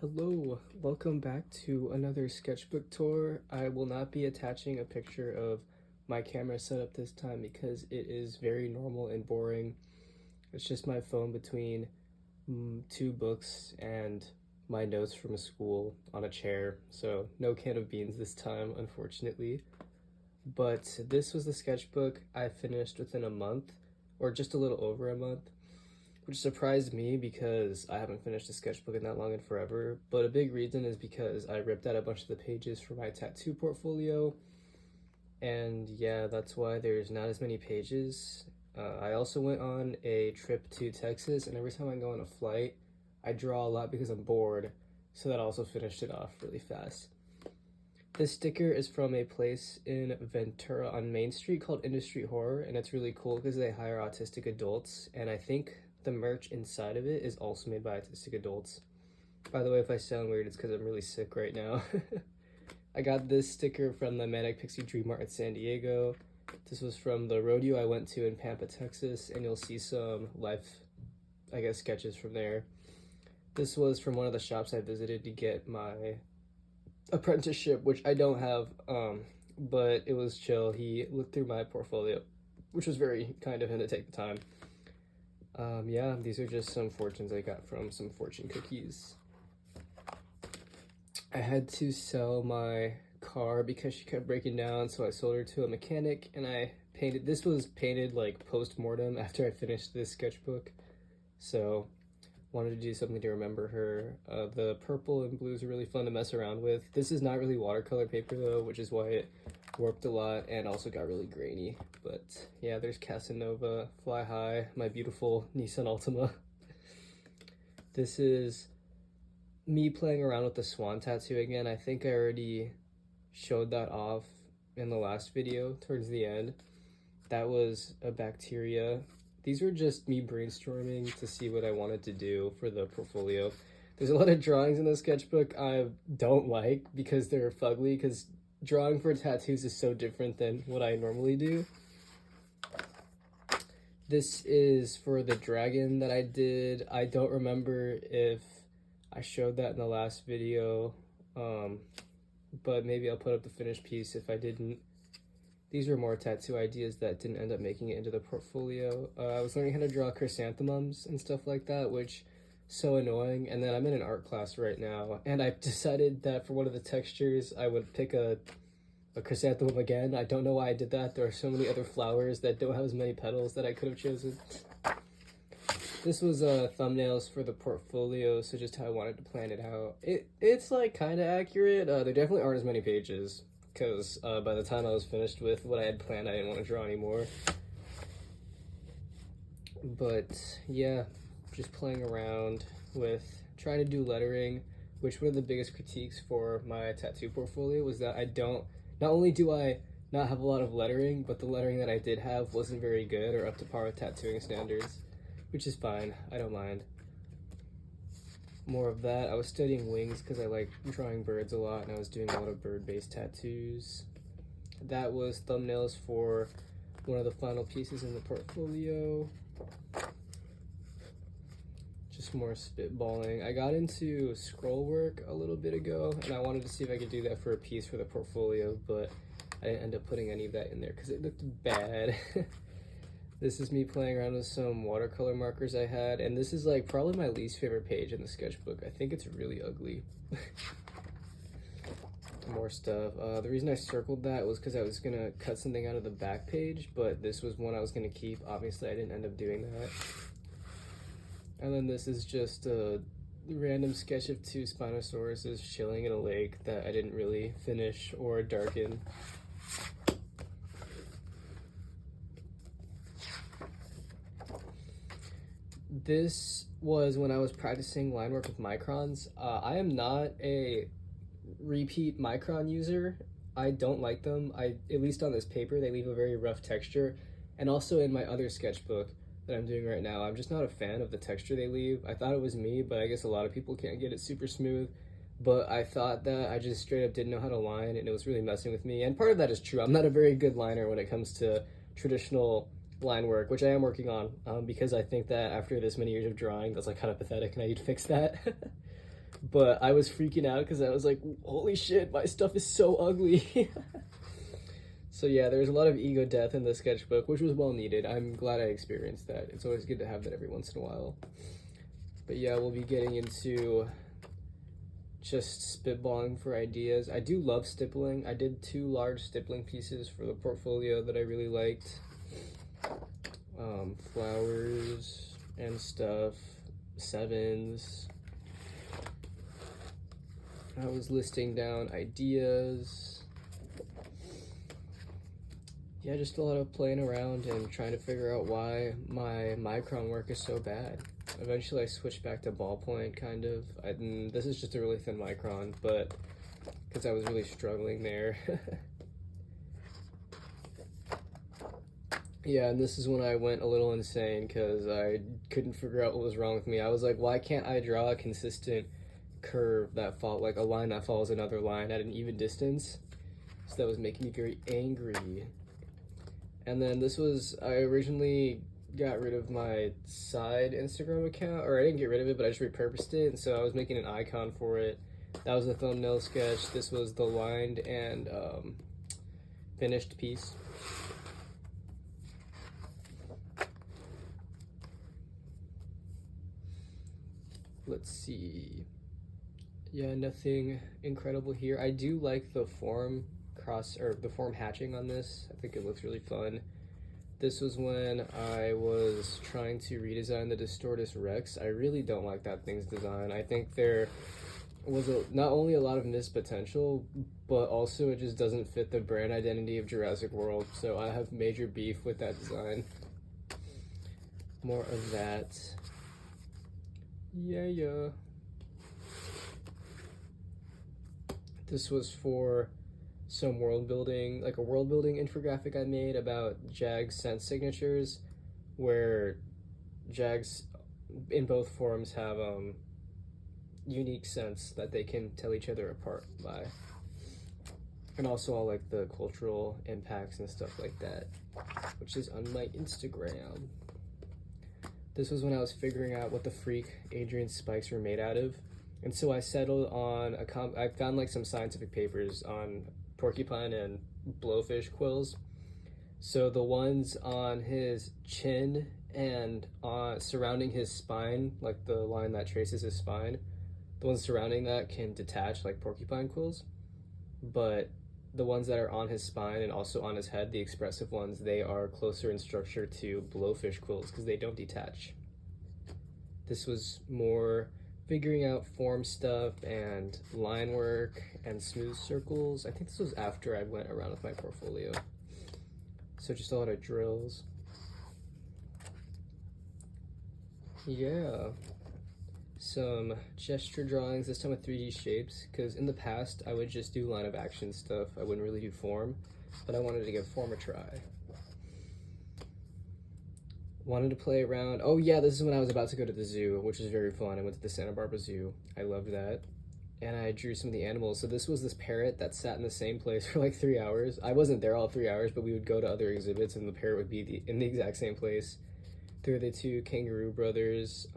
Hello, welcome back to another sketchbook tour. I will not be attaching a picture of my camera setup this time because it is very normal and boring. It's just my phone between two books and my notes from school on a chair, so no can of beans this time, unfortunately. But this was the sketchbook I finished within a month, or just a little over a month, which surprised me because I haven't finished a sketchbook in that long in forever. But a big reason is because I ripped out a bunch of the pages for my tattoo portfolio, and yeah, that's why there's not as many pages. I also went on a trip to Texas, and every time I go on a flight, I draw a lot because I'm bored, so that also finished it off really fast. This sticker is from a place in Ventura on Main Street called Industry Horror, and it's really cool because they hire autistic adults, and I think the merch inside of it is also made by autistic adults. By the way, if I sound weird, it's because I'm really sick right now. I got this sticker from the Manic Pixie Dream Art in San Diego. This was from the Rodeo I went to in Pampa, Texas, and you'll see some live, sketches from there. This was from one of the shops I visited to get my apprenticeship, which I don't have, but it was chill. He looked through my portfolio, which was very kind of him to take the time. Yeah, these are just some fortunes I got from some fortune cookies. I had to sell my car because she kept breaking down, so I sold her to a mechanic, and I painted, this was painted like post-mortem after I finished this sketchbook, so wanted to do something to remember her. The purple and blues are really fun to mess around with. This is not really watercolor paper though, which is why it warped a lot and also got really grainy. But yeah, there's Casanova, Fly High, my beautiful Nissan Altima. This is me playing around with the swan tattoo again. I think I already showed that off in the last video towards the end. That was a bacteria. These were just me brainstorming to see what I wanted to do for the portfolio. There's a lot of drawings in the sketchbook I don't like because they're fugly, because drawing for tattoos is so different than what I normally do. This is for the dragon that I did. I don't remember if I showed that in the last video, but maybe I'll put up the finished piece if I didn't. These were more tattoo ideas that didn't end up making it into the portfolio. I was learning how to draw chrysanthemums and stuff like that, which so annoying. And then I'm in an art class right now, and I decided that for one of the textures, I would pick a chrysanthemum again. I don't know why I did that. There are so many other flowers that don't have as many petals that I could have chosen. This was thumbnails for the portfolio, so just how I wanted to plan it out. It's like kind of accurate. There definitely aren't as many pages, because by the time I was finished with what I had planned, I didn't want to draw anymore. But yeah, just playing around with trying to do lettering, which one of the biggest critiques for my tattoo portfolio was that not only do I not have a lot of lettering, but the lettering that I did have wasn't very good or up to par with tattooing standards, which is fine, I don't mind. More of that. I was studying wings because I like drawing birds a lot, and I was doing a lot of bird-based tattoos. That was thumbnails for one of the final pieces in the portfolio. Just more spitballing. I got into scroll work a little bit ago, and I wanted to see if I could do that for a piece for the portfolio, but I didn't end up putting any of that in there because it looked bad. This is me playing around with some watercolor markers I had, and this is like probably my least favorite page in the sketchbook. I think it's really ugly. More stuff. The reason I circled that was because I was gonna cut something out of the back page, but this was one I was gonna keep. Obviously, I didn't end up doing that. And then this is just a random sketch of two Spinosauruses chilling in a lake that I didn't really finish or darken. This was when I was practicing line work with microns. I am not a repeat micron user. I don't like them. At least on this paper, they leave a very rough texture. And also in my other sketchbook that I'm doing right now, I'm just not a fan of the texture they leave. I thought it was me, but I guess a lot of people can't get it super smooth. But I thought that I just straight up didn't know how to line, and it was really messing with me. And part of that is true. I'm not a very good liner when it comes to traditional line work, which I am working on, because I think that after this many years of drawing, that's like kind of pathetic and I need to fix that. But I was freaking out because I was like, holy shit, my stuff is so ugly. So yeah, there's a lot of ego death in the sketchbook, which was well needed. I'm glad I experienced that. It's always good to have that every once in a while. But yeah, we'll be getting into just spitballing for ideas. I do love stippling. I did 2 large stippling pieces for the portfolio that I really liked. Flowers and stuff, 7s. I was listing down ideas. Yeah, just a lot of playing around and trying to figure out why my micron work is so bad. Eventually I switched back to ballpoint, kind of. This is just a really thin micron, but because I was really struggling there. Yeah, and this is when I went a little insane because I couldn't figure out what was wrong with me. I was like, why can't I draw a consistent curve that like a line that follows another line at an even distance? So that was making me very angry. And then this was, I originally got rid of my side Instagram account, or I didn't get rid of it, but I just repurposed it, and so I was making an icon for it. That was the thumbnail sketch. This was the lined and finished piece. Let's see. Yeah, nothing incredible here. I do like the form the form hatching on this. I think it looks really fun. This was when I was trying to redesign the Distortus Rex. I really don't like that thing's design. I think there was not only a lot of missed potential, but also it just doesn't fit the brand identity of Jurassic World. So I have major beef with that design. More of that. Yeah. This was for some world building, like a world building infographic I made about JAG's sense signatures, where JAGs in both forms have unique sense that they can tell each other apart by. And also all like the cultural impacts and stuff like that, which is on my Instagram. This was when I was figuring out what the freak Adrian's spikes were made out of. And so I settled on I found like some scientific papers on porcupine and blowfish quills. So the ones on his chin and surrounding his spine, like the line that traces his spine, the ones surrounding that can detach like porcupine quills. But the ones that are on his spine and also on his head, the expressive ones, they are closer in structure to blowfish quills because they don't detach. This was more figuring out form stuff and line work and smooth circles. I think this was after I went around with my portfolio. So just a lot of drills. Yeah. Some gesture drawings, this time with 3D shapes, because in the past I would just do line of action stuff. I wouldn't really do form, but I wanted to give form a try. Wanted to play around. Oh yeah, this is when I was about to go to the zoo, which was very fun. I went to the Santa Barbara Zoo. I loved that. And I drew some of the animals. So this was this parrot that sat in the same place for like 3 hours. I wasn't there all 3 hours, but we would go to other exhibits and the parrot would be in the exact same place. There were the 2 kangaroo brothers.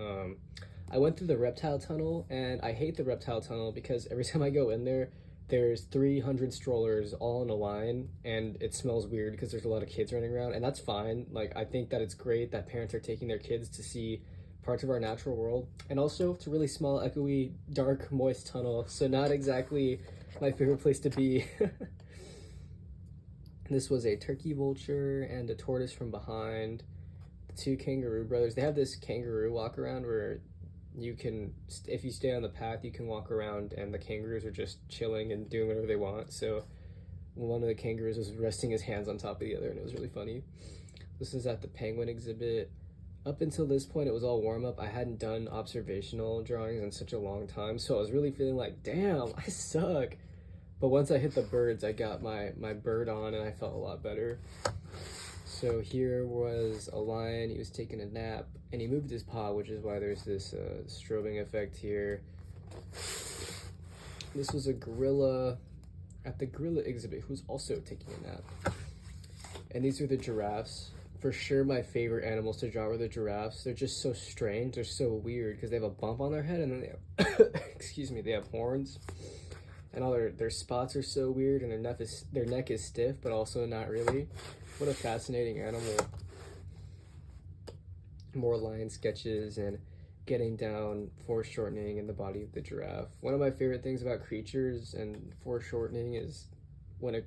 I went through the reptile tunnel, and I hate the reptile tunnel because every time I go in there, there's 300 strollers all in a line, and it smells weird because there's a lot of kids running around, and that's fine. Like, I think that it's great that parents are taking their kids to see parts of our natural world, and also it's a really small, echoey, dark, moist tunnel, so not exactly my favorite place to be. This was a turkey vulture and a tortoise from behind. The 2 kangaroo brothers, they have this kangaroo walk around where you can, if you stay on the path, you can walk around and the kangaroos are just chilling and doing whatever they want. So one of the kangaroos was resting his hands on top of the other, and it was really funny. This is at the penguin exhibit. Up until this point, it was all warm-up. I hadn't done observational drawings in such a long time, so I was really feeling like, damn, I suck. But once I hit the birds, I got my bird on, and I felt a lot better. So here was a lion. He was taking a nap, and he moved his paw, which is why there's this strobing effect here. This was a gorilla at the gorilla exhibit who was also taking a nap. And these are the giraffes. For sure, my favorite animals to draw were the giraffes. They're just so strange. They're so weird because they have a bump on their head and then they have, excuse me, they have horns. And all their spots are so weird and their neck is stiff, but also not really. What a fascinating animal. More line sketches and getting down foreshortening in the body of the giraffe. One of my favorite things about creatures and foreshortening is when I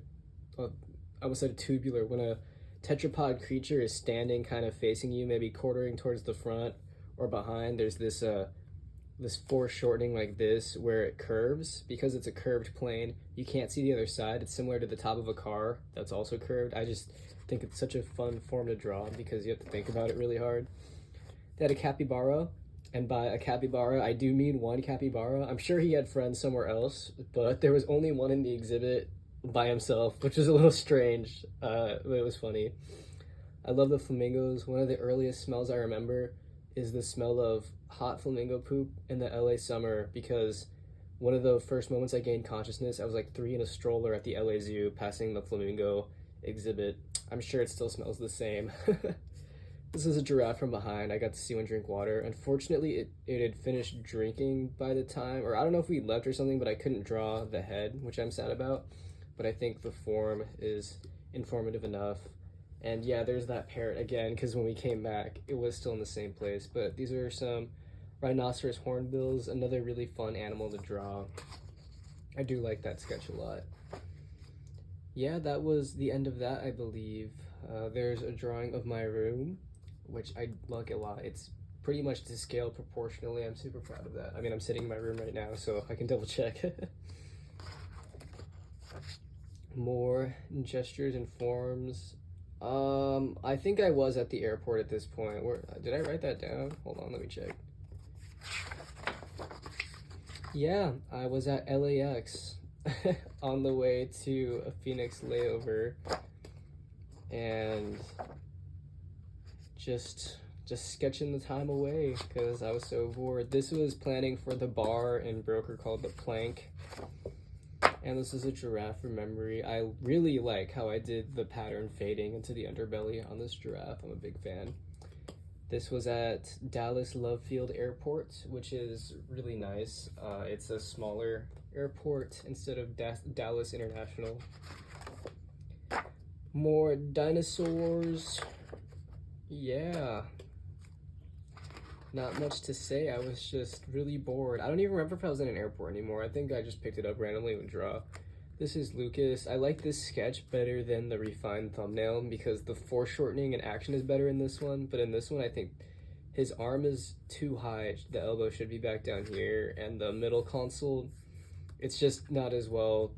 almost said a tubular, when a tetrapod creature is standing kind of facing you, maybe quartering towards the front or behind, there's this foreshortening like this where it curves. Because it's a curved plane, you can't see the other side. It's similar to the top of a car that's also curved. I just think it's such a fun form to draw because you have to think about it really hard. They had a capybara, and by a capybara, I do mean one capybara. I'm sure he had friends somewhere else, but there was only one in the exhibit by himself, which was a little strange, but it was funny. I love the flamingos. One of the earliest smells I remember is the smell of hot flamingo poop in the LA summer, because one of the first moments I gained consciousness, I was like 3 in a stroller at the LA Zoo passing the flamingo exhibit. I'm sure it still smells the same. This is a giraffe from behind. I got to see one drink water. Unfortunately, it had finished drinking by the time, or I don't know if we left or something, but I couldn't draw the head, which I'm sad about. But I think the form is informative enough. And yeah, there's that parrot again, because when we came back, it was still in the same place. But these are some rhinoceros hornbills, another really fun animal to draw. I do like that sketch a lot. Yeah, that was the end of that, I believe. There's a drawing of my room, which I like a lot. It's pretty much to scale proportionally. I'm super proud of that. I mean, I'm sitting in my room right now, so I can double check. More gestures and forms. I think I was at the airport at this point. Where did I write that down? Hold on, let me check. Yeah, I was at LAX on the way to a Phoenix layover, and just sketching the time away because I was so bored. This was planning for the bar and broker called The Plank. And this is a giraffe from memory. I really like how I did the pattern fading into the underbelly on this giraffe. I'm a big fan. This was at Dallas Love Field Airport, which is really nice. It's a smaller airport instead of Dallas International. More dinosaurs. Yeah. Not much to say. I was just really bored. I don't even remember if I was in an airport anymore. I think I just picked it up randomly and draw. This is Lucas. I like this sketch better than the refined thumbnail because the foreshortening and action is better in this one. But in this one, I think his arm is too high. The elbow should be back down here. And the middle console, it's just not as well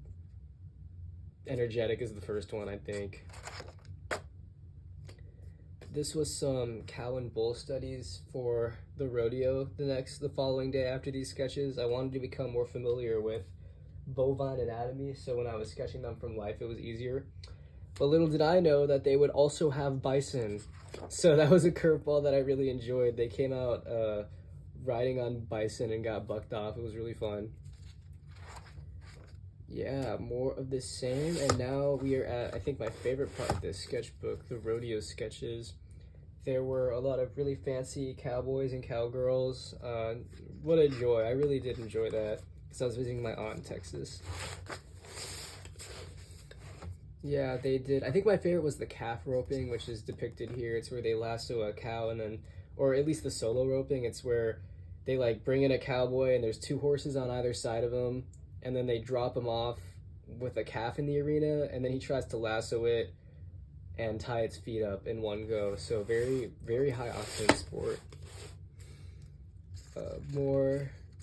energetic as the first one, I think. This was some cow and bull studies for the rodeo the following day after these sketches. I wanted to become more familiar with bovine anatomy, so when I was sketching them from life, it was easier. But little did I know that they would also have bison. So that was a curveball that I really enjoyed. They came out riding on bison and got bucked off. It was really fun. Yeah, more of the same. And now we are at, I think, my favorite part of this sketchbook, the rodeo sketches. There were a lot of really fancy cowboys and cowgirls. What a joy. I really did enjoy that because I was visiting my aunt in Texas. Yeah, they did. I think my favorite was the calf roping, which is depicted here. It's where they lasso a cow and then, or at least the solo roping, it's where they like bring in a cowboy and there's 2 horses on either side of him, and then they drop him off with a calf in the arena, and then he tries to lasso it and tie its feet up in one go. So very, very high octane sport.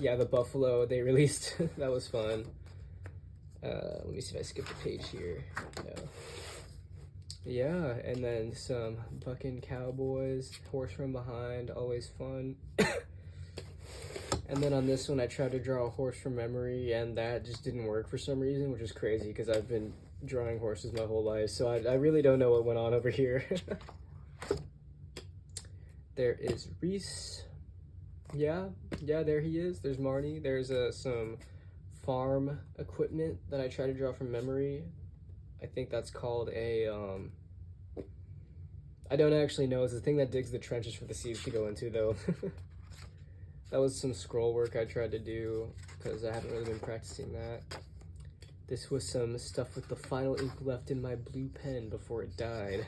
Yeah, the buffalo they released. That was fun. Let me see if I skip the page here. No. Yeah, and then some bucking cowboys, horse from behind, always fun. And then on this one, I tried to draw a horse from memory, and that just didn't work for some reason, which is crazy because I've been drawing horses my whole life, so I really don't know what went on over here. There is Reese. Yeah, there he is. There's Marty. There's some farm equipment that I tried to draw from memory. I think that's called a I don't actually know. It's the thing that digs the trenches for the seeds to go into, though. That was some scroll work I tried to do because I haven't really been practicing that. This was some stuff with the final ink left in my blue pen before it died.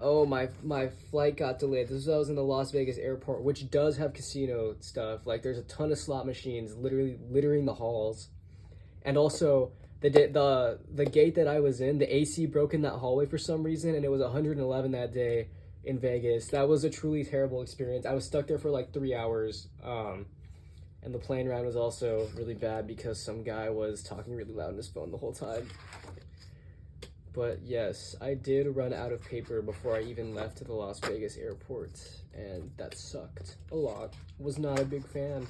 Oh, my flight got delayed. This was when I was in the Las Vegas airport, which does have casino stuff. Like, there's a ton of slot machines literally littering the halls. And also, the gate that I was in, the AC broke in that hallway for some reason, and it was 111 that day in Vegas. That was a truly terrible experience. I was stuck there for like 3 hours. And the plane ride was also really bad because some guy was talking really loud on his phone the whole time. But yes, I did run out of paper before I even left to the Las Vegas airport, and that sucked a lot. Was not a big fan.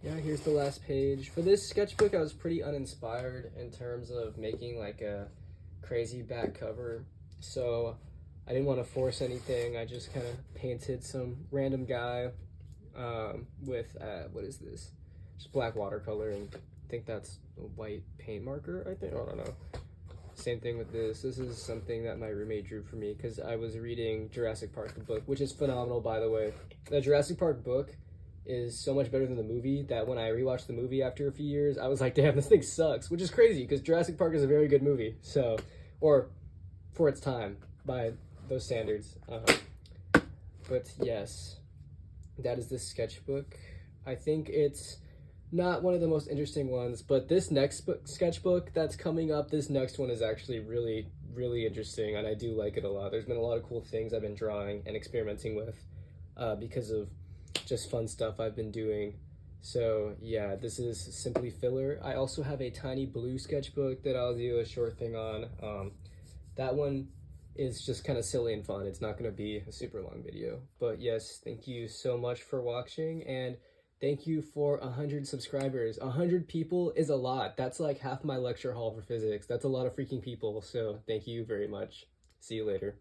Yeah, here's the last page. For this sketchbook, I was pretty uninspired in terms of making like a crazy back cover. So I didn't want to force anything. I just kind of painted some random guy with, what is this? Just black watercolor, and I think that's a white paint marker, I think. I don't know. Same thing with this. This is something that my roommate drew for me because I was reading Jurassic Park, the book, which is phenomenal, by the way. The Jurassic Park book is so much better than the movie that when I rewatched the movie after a few years, I was like, damn, this thing sucks, which is crazy because Jurassic Park is a very good movie. So, or for its time, by those standards. But yes, that is the sketchbook. I think it's not one of the most interesting ones, but this next sketchbook that's coming up, this next one is actually really, really interesting, and I do like it a lot. There's been a lot of cool things I've been drawing and experimenting with because of just fun stuff I've been doing. So yeah, this is simply filler. I also have a tiny blue sketchbook that I'll do a short thing on. That one is just kind of silly and fun. It's not going to be a super long video. But yes, thank you so much for watching, and thank you for 100 subscribers. 100 people is a lot. That's like half my lecture hall for physics. That's a lot of freaking people. So thank you very much. See you later.